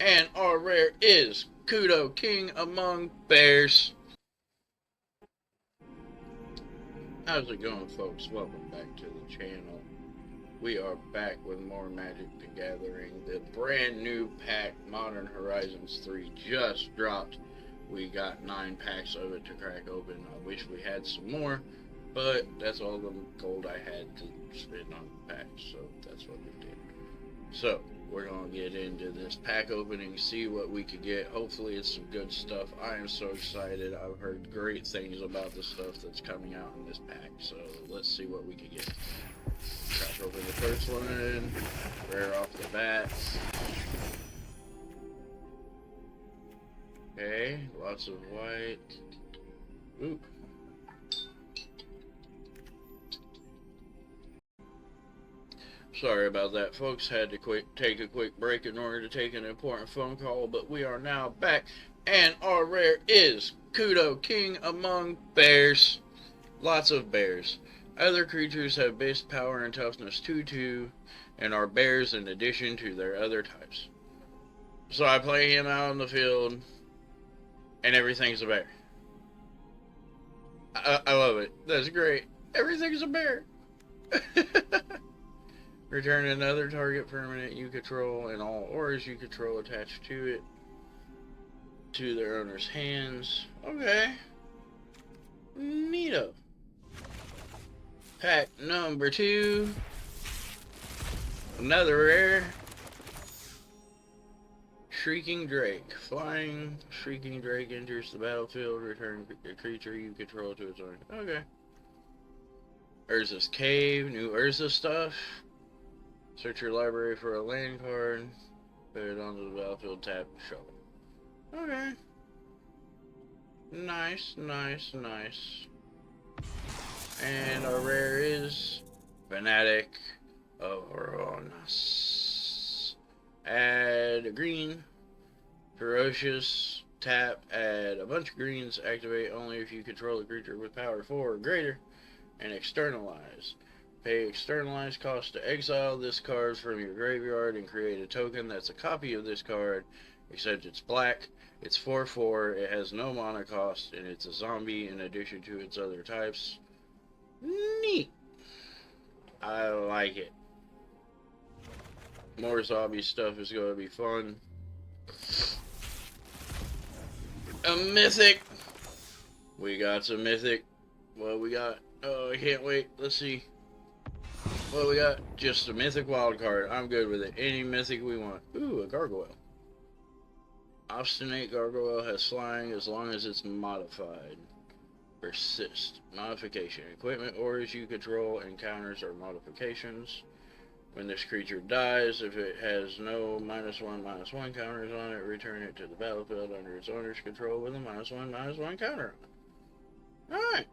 And our rare is Kudo, King Among Bears. How's it going, folks? Welcome back to the channel. We are back with more Magic the Gathering. The brand new pack, Modern Horizons 3, just dropped. We got 9 packs of it to crack open. I wish we had some more, but that's all the gold I had to spend on packs, so that's what we did. So, we're going to get into this pack opening, see what we could get. Hopefully it's some good stuff. I am so excited. I've heard great things about the stuff that's coming out in this pack, so let's see what we could get. Crack open the first one, rare off the bat. Okay, lots of white. Ooh. Sorry about that, folks. Had to take a quick break in order to take an important phone call, but we are now back, and our rare is Kudo, King Among Bears. Lots of bears. Other creatures have base power and toughness 2/2, and are bears in addition to their other types. So I play him out in the field, and everything's a bear. I love it. That's great. Everything's a bear. Return another target permanent you control and all auras you control attached to it to their owner's hands. Okay. Neato. Pack number 2. Another rare. Shrieking Drake. Flying Shrieking Drake enters the battlefield. Return a creature you control to its owner. Okay. Urza's Cave. New Urza stuff. Search your library for a land card. Put it onto the battlefield. Tap. Shuffle. Okay. Nice, nice, nice. And our rare is Fanatic of Uranus. Add a green. Ferocious. Tap. Add a bunch of greens. Activate only if you control a creature with power 4 or greater. And externalize. Pay externalized cost to exile this card from your graveyard and create a token that's a copy of this card, except it's black. It's 4/4, it has no mana cost, and it's a zombie in addition to its other types. Neat. I like it. More zombie stuff is going to be fun. A mythic. We got some mythic. What we got? Oh, I can't wait. Let's see. What we got? Just a mythic wild card. I'm good with it. Any mythic we want. Ooh, a gargoyle. Obstinate gargoyle has flying as long as it's modified. Persist. Modification. Equipment auras you control encounters or modifications. When this creature dies, if it has no -1/-1 counters on it, return it to the battlefield under its owner's control with a -1/-1 counter on it. Alright.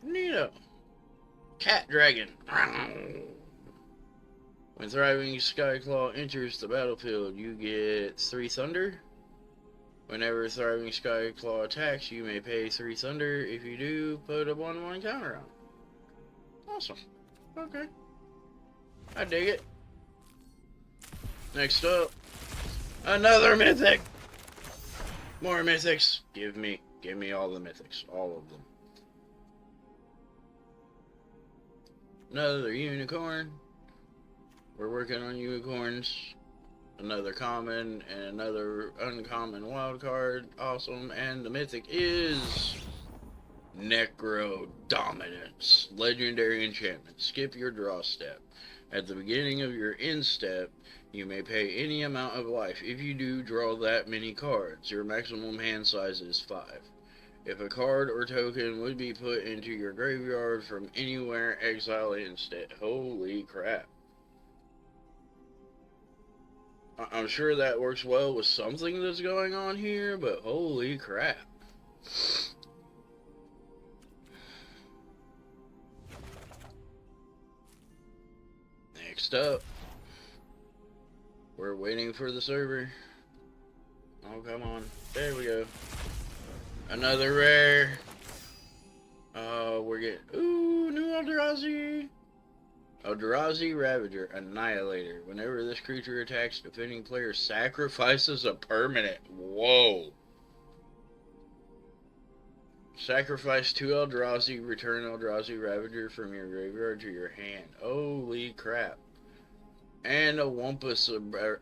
Neato. Cat Dragon. When Thriving Skyclaw enters the battlefield, you get 3 thunder. Whenever Thriving Skyclaw attacks, you may pay 3 thunder. If you do, put a 1/1 counter on. Awesome. Okay. I dig it. Next up, another mythic. More mythics. Give me all the mythics. All of them. Another unicorn. We're working on unicorns. Another common and another uncommon wild card. Awesome. And the mythic is Necro Dominance. Legendary enchantment. Skip your draw step. At the beginning of your end step, you may pay any amount of life. If you do, draw that many cards. Your maximum hand size is 5. If a card or token would be put into your graveyard from anywhere, exile it instead. Holy crap. I'm sure that works well with something that's going on here, but holy crap. Next up, we're waiting for the server. Oh, come on. There we go. Another rare. We're getting... Ooh, new Eldrazi. Eldrazi Ravager, Annihilator. Whenever this creature attacks, defending player sacrifices a permanent. Whoa. Sacrifice 2 Eldrazi, return Eldrazi Ravager from your graveyard to your hand. Holy crap. And a Wumpus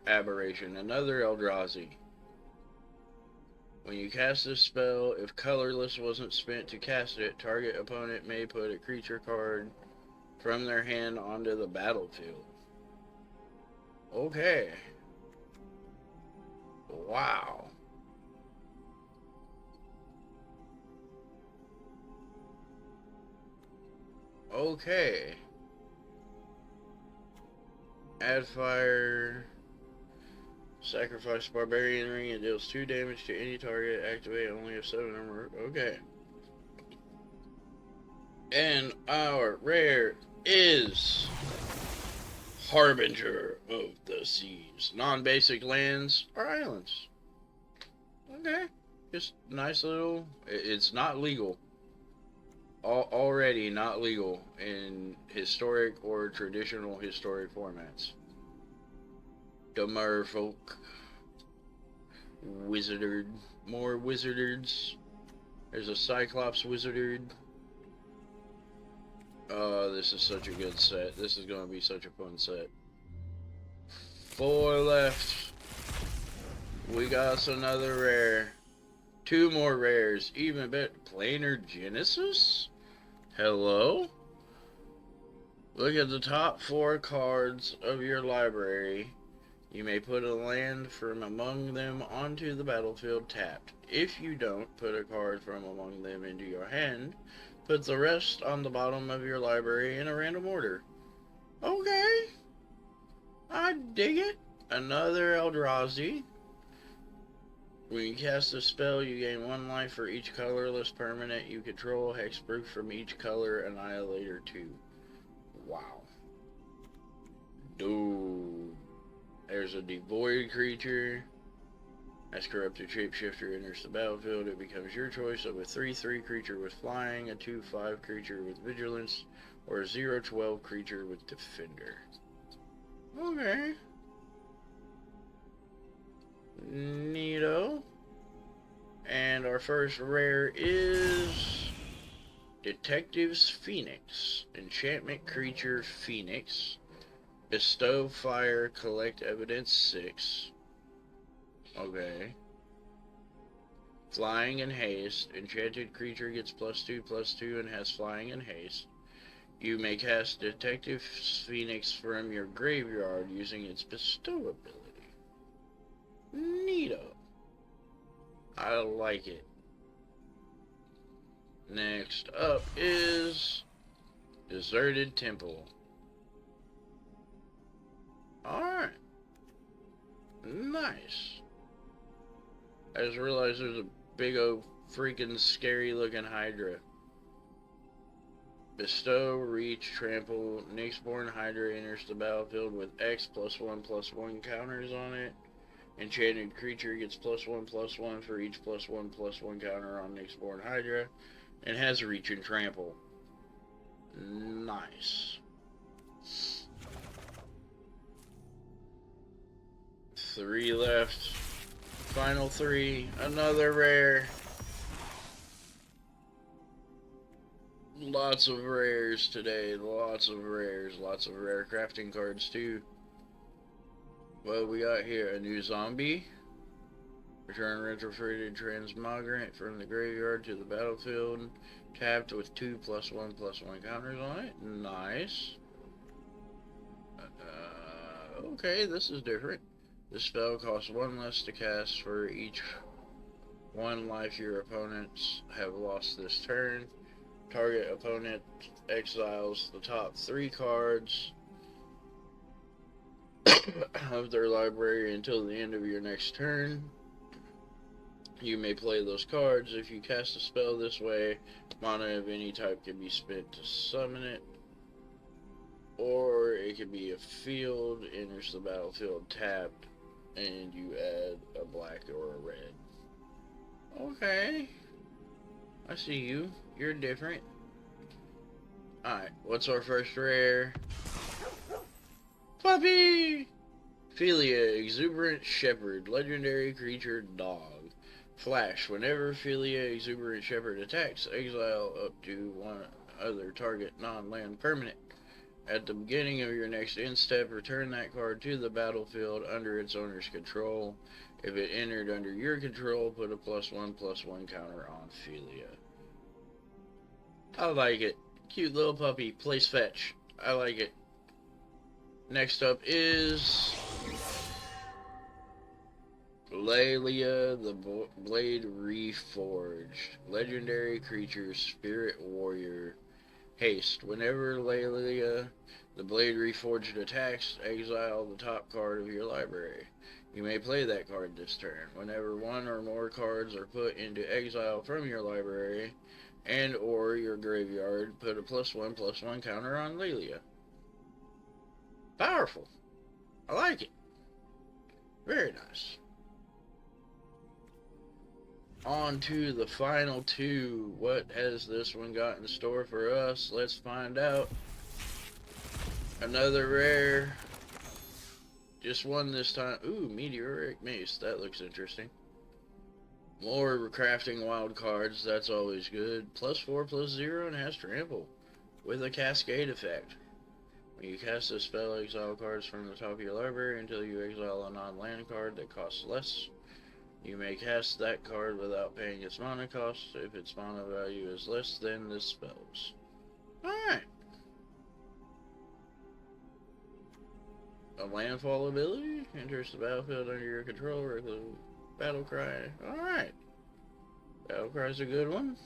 Aberration, another Eldrazi. When you cast this spell, if colorless wasn't spent to cast it, target opponent may put a creature card from their hand onto the battlefield. Okay. Wow. Okay. Add fire. Sacrifice Barbarian Ring. It deals 2 damage to any target. Activate only if 7 or more. Okay. And our rare is Harbinger of the Seas. Non-basic lands or islands. Okay. Just nice little... It's not legal. Already not legal in historic or traditional historic formats. The Merfolk. Wizarded. More wizards. There's a Cyclops wizard. Oh, this is such a good set. This is going to be such a fun set. 4 left. We got us another rare. 2 more rares. Even better. Planar Genesis? Hello? Look at the top 4 cards of your library. You may put a land from among them onto the battlefield tapped. If you don't, put a card from among them into your hand. Put the rest on the bottom of your library in a random order. Okay. I dig it. Another Eldrazi. When you cast a spell, you gain 1 life for each colorless permanent you control. Hexproof from each color. Annihilator 2. Wow. Dude. There's a devoid creature. As Corrupted Shapeshifter enters the battlefield, it becomes your choice of a 3/3 creature with flying, a 2/5 creature with vigilance, or a 0/12 creature with defender. Okay. Neato. And our first rare is Detective's Phoenix. Enchantment creature Phoenix. Bestow fire, collect evidence 6. Okay. Flying and haste. Enchanted creature gets +2/+2 and has flying and haste. You may cast Detective Phoenix from your graveyard using its bestow ability. Neato. I like it. Next up is Deserted Temple. Alright. Nice. I just realized there's a big old freaking scary looking Hydra. Bestow, reach, trample. Nyxborn Hydra enters the battlefield with X +1/+1 counters on it. Enchanted creature gets +1/+1 for each +1/+1 counter on Nyxborn Hydra. And has reach and trample. Nice. 3 left. Final 3. Another rare. Lots of rares today. Lots of rares. Lots of rare crafting cards too. Well, we got here a new zombie. Return retrofitted transmogrant from the graveyard to the battlefield. Tapped with 2 +1/+1 counters on it. Nice. Okay, this is different. This spell costs 1 less to cast for each 1 life your opponents have lost this turn. Target opponent exiles the top 3 cards of their library until the end of your next turn. You may play those cards. If you cast a spell this way, mana of any type can be spent to summon it. Or it could be a field, enters the battlefield tapped, and you add a black or a red. Okay. I see you. You're different. Alright, what's our first rare? puppy! Philia, exuberant shepherd, legendary creature, dog. Flash, whenever Philia, exuberant shepherd attacks, exile up to one other target non-land permanent. At the beginning of your next end step, return that card to the battlefield under its owner's control. If it entered under your control, put a +1/+1 counter on Philia. I like it. Cute little puppy. Plays fetch. I like it. Next up is Laelia, the Blade Reforged. Legendary creature, spirit warrior. Haste. Whenever Laelia, the Blade Reforged attacks, exile the top card of your library. You may play that card this turn. Whenever one or more cards are put into exile from your library and or your graveyard, put a +1/+1 counter on Laelia. Powerful. I like it. Very nice. On to the final two. What has this one got in store for us? Let's find out. Another rare. Just one this time. Ooh, Meteoric Mace. That looks interesting. More crafting wild cards. That's always good. +4/+0 and has trample. With a cascade effect. When you cast a spell, exile cards from the top of your library until you exile a non-land card that costs less. You may cast that card without paying its mana cost if its mana value is less than the spell's. Alright. A landfall ability. Enters the battlefield under your control. Regular battle cry. Alright. Battle cry's a good one.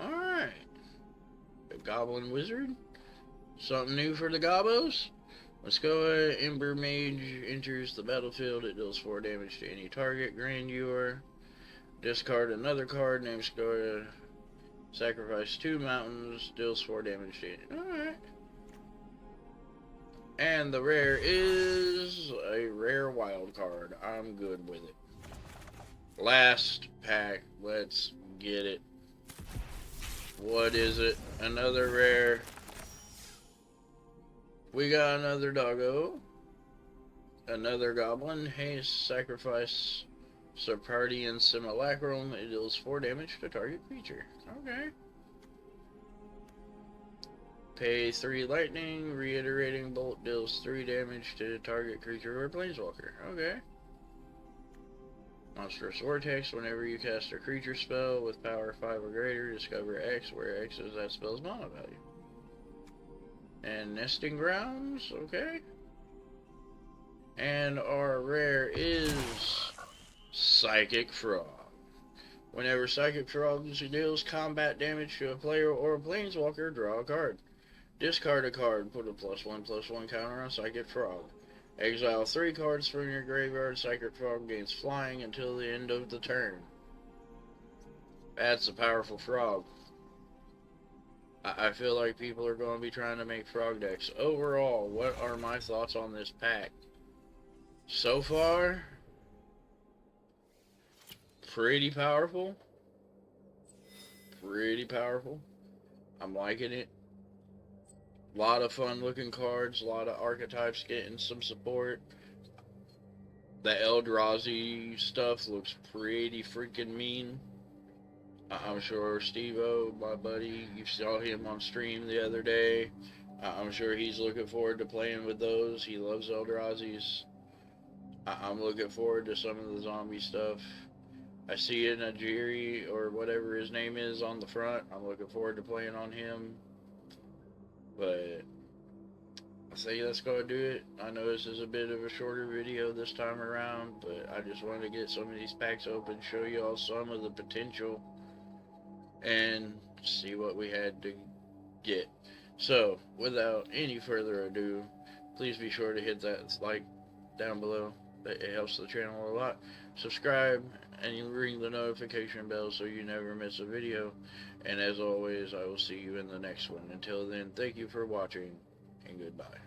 Alright. A goblin wizard. Something new for the gobos. Let's go. Ember Mage enters the battlefield. It deals 4 damage to any target. Grandeur. Discard another card named Skoya. Sacrifice 2 mountains. Deals 4 damage to any. Alright. And the rare is a rare wild card. I'm good with it. Last pack. Let's get it. What is it? Another rare. We got another doggo. Another goblin. Haste, sacrifice Sarpardian Simulacrum. It deals 4 damage to target creature. Okay. Pay 3 lightning. Reiterating bolt deals 3 damage to target creature or planeswalker. Okay. Monstrous Vortex. Whenever you cast a creature spell with power 5 or greater, discover X, where X is that spell's mana value. And Nesting Grounds, okay. And our rare is Psychic Frog. Whenever Psychic Frog deals combat damage to a player or a planeswalker, draw a card. Discard a card, put a +1/+1 counter on Psychic Frog. Exile 3 cards from your graveyard. Psychic Frog gains flying until the end of the turn. That's a powerful frog. I feel like people are going to be trying to make frog decks. Overall, what are my thoughts on this pack? So far, pretty powerful. Pretty powerful. I'm liking it. A lot of fun looking cards. A lot of archetypes getting some support. The Eldrazi stuff looks pretty freaking mean. I'm sure Steve-O, my buddy, you saw him on stream the other day. I'm sure he's looking forward to playing with those. He loves Eldrazi's. I'm looking forward to some of the zombie stuff. I see a Najiri, or whatever his name is, on the front. I'm looking forward to playing on him. But I think that's going to do it. I know this is a bit of a shorter video this time around, but I just wanted to get some of these packs open, show you all some of the potential, and see what we had to get. So, without any further ado, please be sure to hit that like down below. It helps the channel a lot. Subscribe and ring the notification bell so you never miss a video. And as always, I will see you in the next one. Until then, thank you for watching, and goodbye.